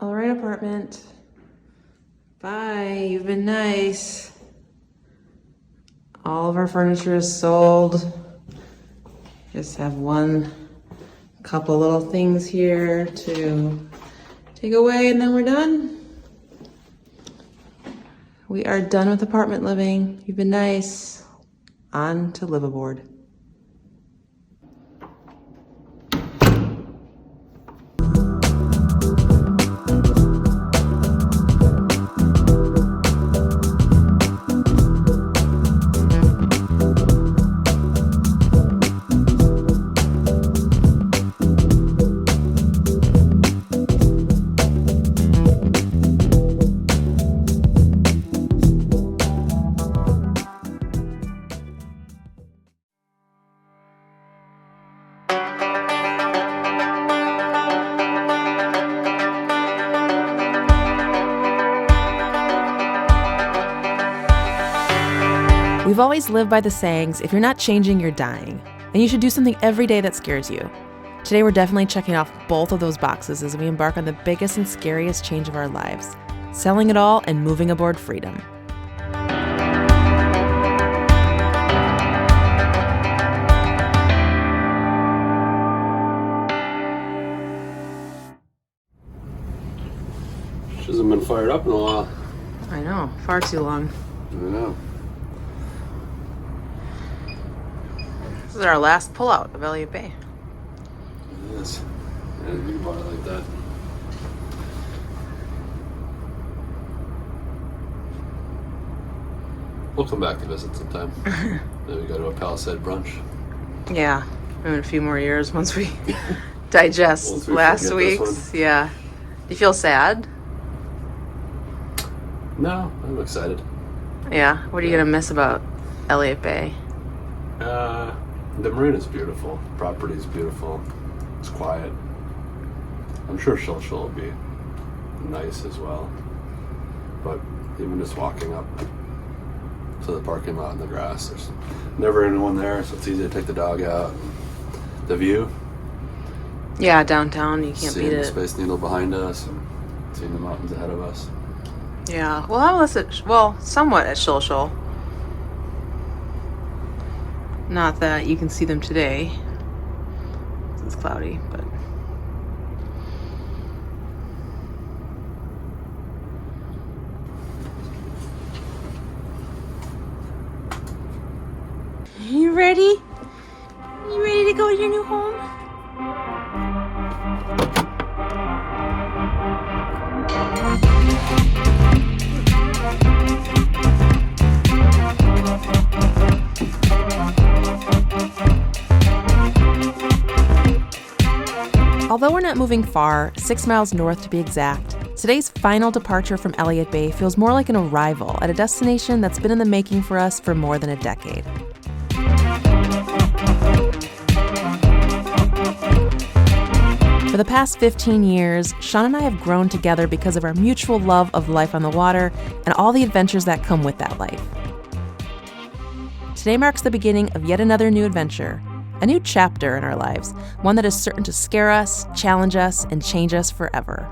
All right, apartment. Bye, you've been nice. All of our furniture is sold. Just have couple little things here to take away and then we're done. We are done with apartment living. You've been nice. On to Liveaboard. We've always lived by the sayings, if you're not changing, you're dying. And you should do something every day that scares you. Today we're definitely checking off both of those boxes as we embark on the biggest and scariest change of our lives. Selling it all and moving aboard freedom. She hasn't been fired up in a while. I know, far too long. I know. This is our last pullout of Elliott Bay. It is. I didn't think about it like that. We'll come back to visit sometime. Maybe go to a Palisade brunch. Yeah, in a few more years once we digest Once we last forget this week's. Yeah. Do you feel sad? No, I'm excited. Yeah. What are you gonna miss about Elliott Bay? The marina's beautiful. The property's beautiful. It's quiet. I'm sure Shilshole will be nice as well. But even just walking up to the parking lot in the grass, there's never anyone there, so it's easy to take the dog out. The view. Yeah, downtown, you can't Seeing beat the it. Space Needle behind us and seeing the mountains ahead of us. Yeah. Well, I was somewhat at Shilshole. Not that you can see them today. It's cloudy, but. You ready? You ready to go to your new home? Although we're not moving far, 6 miles north to be exact, today's final departure from Elliott Bay feels more like an arrival at a destination that's been in the making for us for more than a decade. For the past 15 years, Sean and I have grown together because of our mutual love of life on the water and all the adventures that come with that life. Today marks the beginning of yet another new adventure, a new chapter in our lives, one that is certain to scare us, challenge us, and change us forever.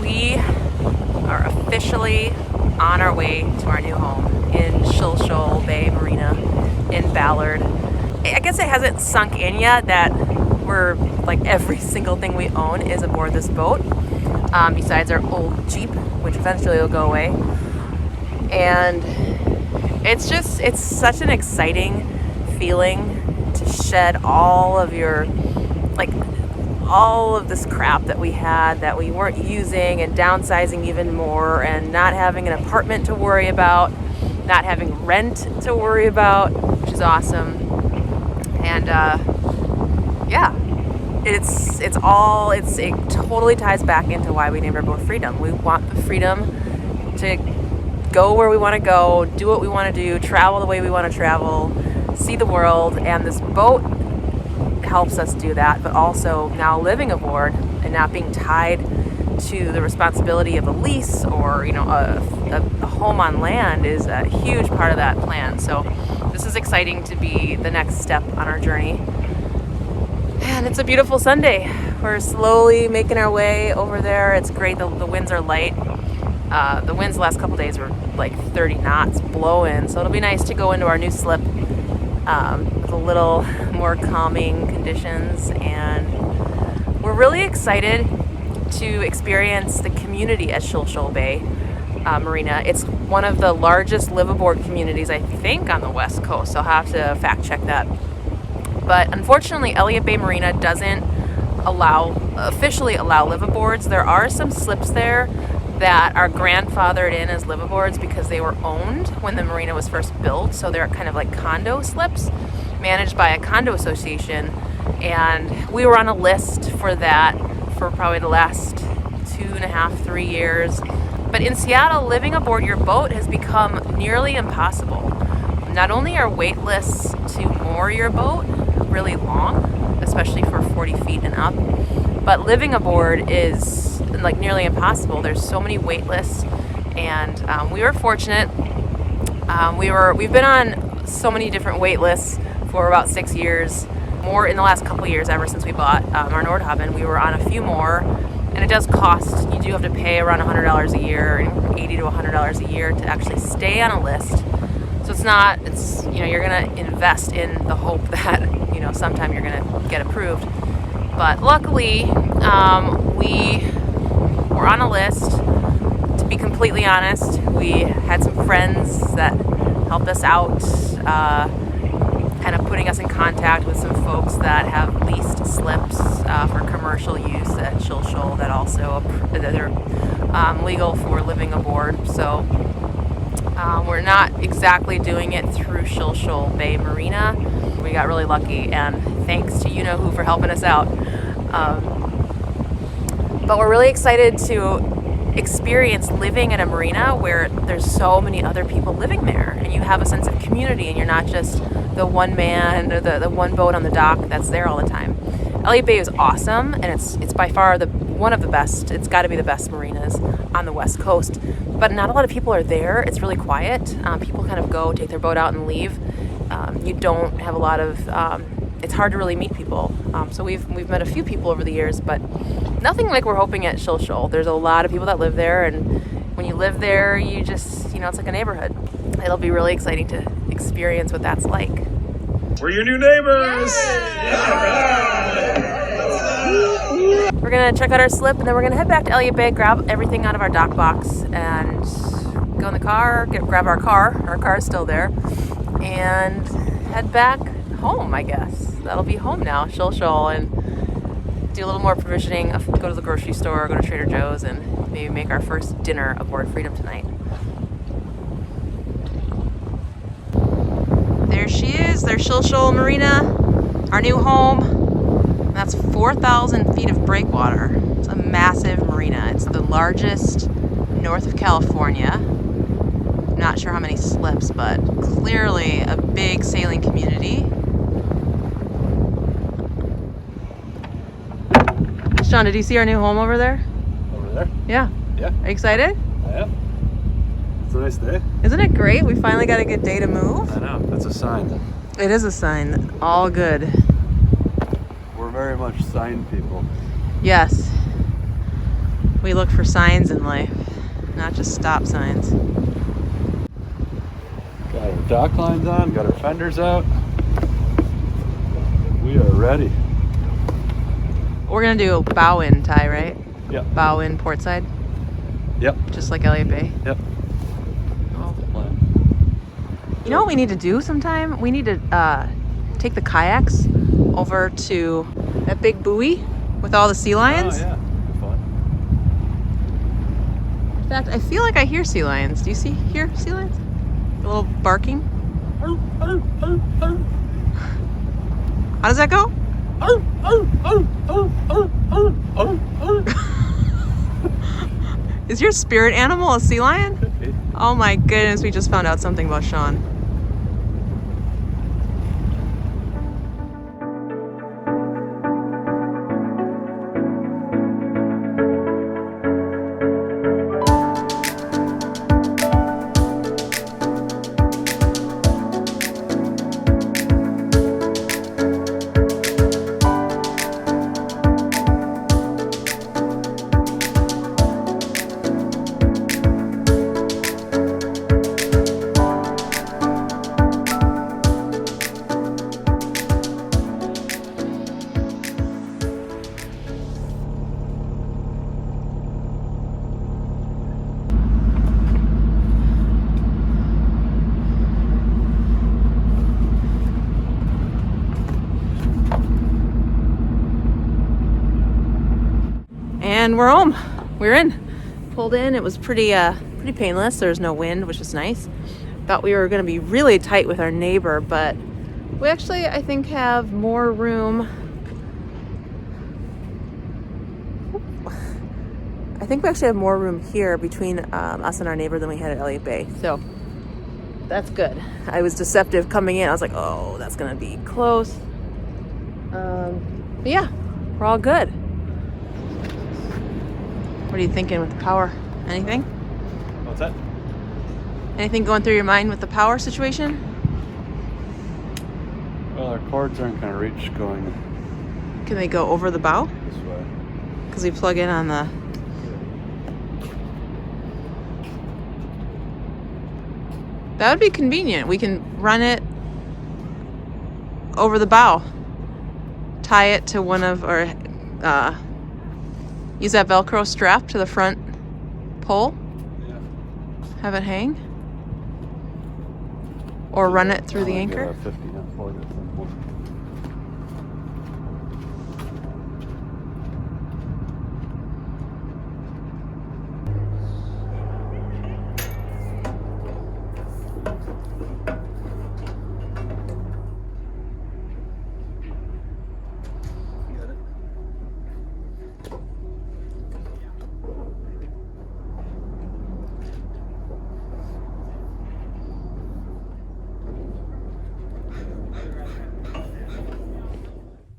We are officially on our way to our new home in Shilshole Bay Marina in Ballard. I guess it hasn't sunk in yet that we're like every single thing we own is aboard this boat, besides our old Jeep, which eventually will go away. And it's such an exciting feeling to shed all of your like all of this crap that we had that we weren't using, and downsizing even more, and not having an apartment to worry about, not having rent to worry about, which is awesome. And yeah, it totally ties back into why we named our boat Freedom. We want the freedom to go where we want to go, do what we want to do, travel the way we want to travel, see the world, and this boat helps us do that. But also now living aboard and not being tied to the responsibility of a lease or a home on land is a huge part of that plan. So this is exciting to be the next step on our journey. And it's a beautiful Sunday. We're slowly making our way over there. It's great. The winds are light. The winds the last couple days were like 30 knots blowing, so it'll be nice to go into our new slip with a little more calming conditions. And we're really excited to experience the community at Shilshole Bay Marina. It's one of the largest liveaboard communities, I think, on the West Coast. I'll have to fact check that. But unfortunately, Elliott Bay Marina doesn't officially allow liveaboards. There are some slips there that are grandfathered in as liveaboards because they were owned when the marina was first built. So they're kind of like condo slips managed by a condo association. And we were on a list for that for probably the last 2.5, 3 years. But in Seattle, living aboard your boat has become nearly impossible. Not only are wait lists to moor your boat really long, especially for 40 feet and up, but living aboard is like nearly impossible. There's so many wait lists, and we were fortunate. We've been on so many different wait lists for about 6 years, more in the last couple of years ever since we bought our Nordhavn. We were on a few more, and it does cost. You do have to pay around $100 a year, $80 to $100 a year to actually stay on a list. So you're gonna invest in the hope that sometime you're gonna get approved. But luckily, we were on a list. To be completely honest, we had some friends that helped us out, kind of putting us in contact with some folks that have leased slips for commercial use at Shilshole that also they're legal for living aboard. So we're not exactly doing it through Shilshole Bay Marina. We got really lucky, and thanks to you-know-who for helping us out. But we're really excited to experience living at a marina where there's so many other people living there, and you have a sense of community, and you're not just the one man or the one boat on the dock that's there all the time. Elliott Bay is awesome, and it's by far one of the best. It's got to be the best marinas on the West Coast. But not a lot of people are there. It's really quiet. People kind of go, take their boat out, and leave. You don't have a lot of. It's hard to really meet people. So we've met a few people over the years, but nothing like we're hoping at Shilshole. There's a lot of people that live there, and when you live there, you just it's like a neighborhood. It'll be really exciting to experience what that's like. We're your new neighbors! We're gonna check out our slip, and then we're gonna head back to Elliott Bay, grab everything out of our dock box, and go in the car, grab our car. Our car's still there, and head back home, I guess. That'll be home now, Shilshole, and do a little more provisioning, go to the grocery store, go to Trader Joe's, and maybe make our first dinner aboard Freedom tonight. There she is. There's Shilshole Marina, our new home. That's 4,000 feet of breakwater. It's a massive marina. It's the largest north of California. Not sure how many slips, but clearly a big sailing community. Sean, did you see our new home over there? Over there? Yeah. Yeah. Are you excited? Yeah. It's a nice day. Isn't it great? We finally got a good day to move. I know. That's a sign. It is a sign. All good. We're very much sign people. Yes. We look for signs in life, not just stop signs. Got our dock lines on, got our fenders out. We are ready. We're gonna do a bow in, Ty, right? Yep. Bow in port side, Yep. just like Elliott Bay. Yep. Oh. That's the plan. You know what we need to do sometime? We need to take the kayaks over to That big buoy with all the sea lions? Oh, yeah. Fun. In fact, I feel like I hear sea lions. Do you hear sea lions? A little barking? How does that go? Is your spirit animal a sea lion? Could be. Oh my goodness, we just found out something about Sean. And we're home. We're in. Pulled in. It was pretty painless. There was no wind, which was nice. Thought we were going to be really tight with our neighbor, but we actually, I think, have more room. I think we actually have more room here between us and our neighbor than we had at Elliott Bay. So that's good. I was deceptive coming in. I was like, oh, that's going to be close. But yeah, we're all good. What are you thinking with the power? Anything? What's that? Anything going through your mind with the power situation? Well, our cords aren't going to reach going Can they go over the bow? this way. Because we plug in on the... That would be convenient. We can run it over the bow. Tie it to one of, or use that Velcro strap to the front pole. Yeah. Have it hang. Or run it through the anchor. 50 amp plug at some point.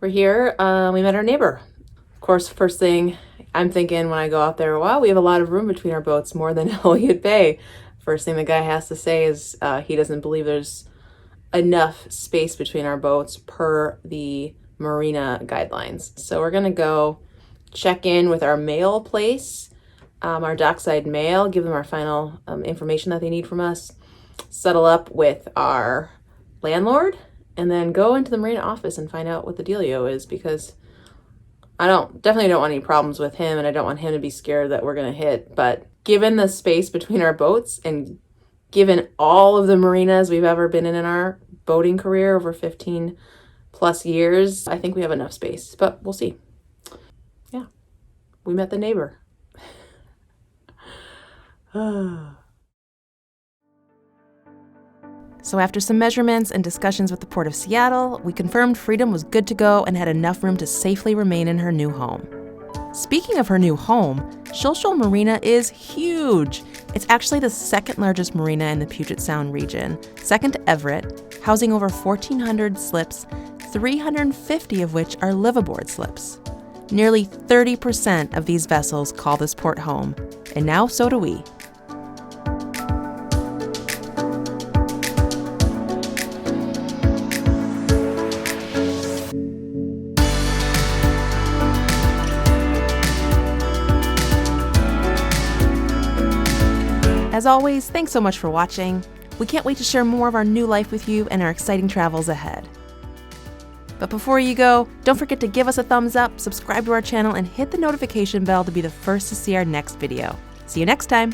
We're here. We met our neighbor. Of course, first thing I'm thinking when I go out there, wow, we have a lot of room between our boats, more than Elliott Bay. First thing the guy has to say is he doesn't believe there's enough space between our boats per the marina guidelines. So we're gonna go check in with our mail place, our dockside mail, give them our final information that they need from us, settle up with our landlord, and then go into the marina office and find out what the dealio is, because I definitely don't want any problems with him, and I don't want him to be scared that we're gonna hit. But given the space between our boats and given all of the marinas we've ever been in our boating career over 15 plus years, I think we have enough space, but we'll see. Yeah, we met the neighbor. So after some measurements and discussions with the Port of Seattle, we confirmed Freedom was good to go and had enough room to safely remain in her new home. Speaking of her new home, Shilshole Marina is huge. It's actually the second largest marina in the Puget Sound region, second to Everett, housing over 1,400 slips, 350 of which are liveaboard slips. Nearly 30% of these vessels call this port home, and now so do we. As always, thanks so much for watching. We can't wait to share more of our new life with you and our exciting travels ahead. But before you go, don't forget to give us a thumbs up, subscribe to our channel, and hit the notification bell to be the first to see our next video. See you next time!